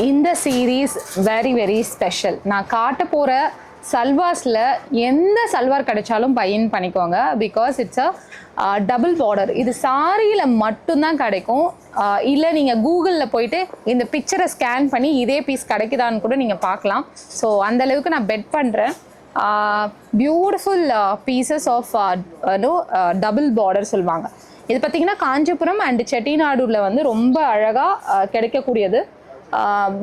இந்த series very very special. நான் காட்ட போகிற சல்வார்ஸில் எந்த சல்வார் கிடைச்சாலும் பையன் பண்ணிக்கோங்க. Because it's a double border. இது சாரியில் மட்டும்தான் கிடைக்கும். இல்லை நீங்கள் கூகுளில் போயிட்டு இந்த பிக்சரை ஸ்கேன் பண்ணி இதே பீஸ் கிடைக்குதான்னு கூட நீங்கள் பார்க்கலாம். ஸோ அந்தளவுக்கு நான் பெட் பண்ணுறேன். Beautiful pieces of double border சொல்லுவாங்க. இது பார்த்திங்கன்னா காஞ்சிபுரம் அண்ட் செட்டிநாடூரில் வந்து ரொம்ப அழகாக கிடைக்கக்கூடியது.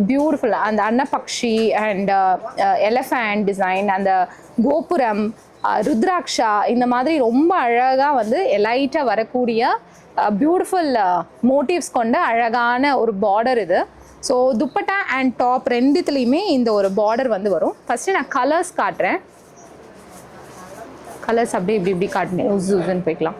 பியூட்டிஃபுல் அந்த அன்னபக்ஷி அண்ட் எலஃபண்ட் டிசைன், அந்த கோபுரம், ருத்ராட்சா, இந்த மாதிரி ரொம்ப அழகாக வந்து எலைட்டாக வரக்கூடிய பியூட்டிஃபுல் மோட்டிவ்ஸ் கொண்ட அழகான ஒரு பார்டர் இது. ஸோ துப்பட்டா அண்ட் டாப் ரெண்டுத்துலேயுமே இந்த ஒரு பார்டர் வந்து வரும். ஃபஸ்ட்டு நான் கலர்ஸ் காட்டுறேன். கலர்ஸ் அப்படியே இப்படி காட்டினேன், உஸ்ன்னு போய்க்கலாம்.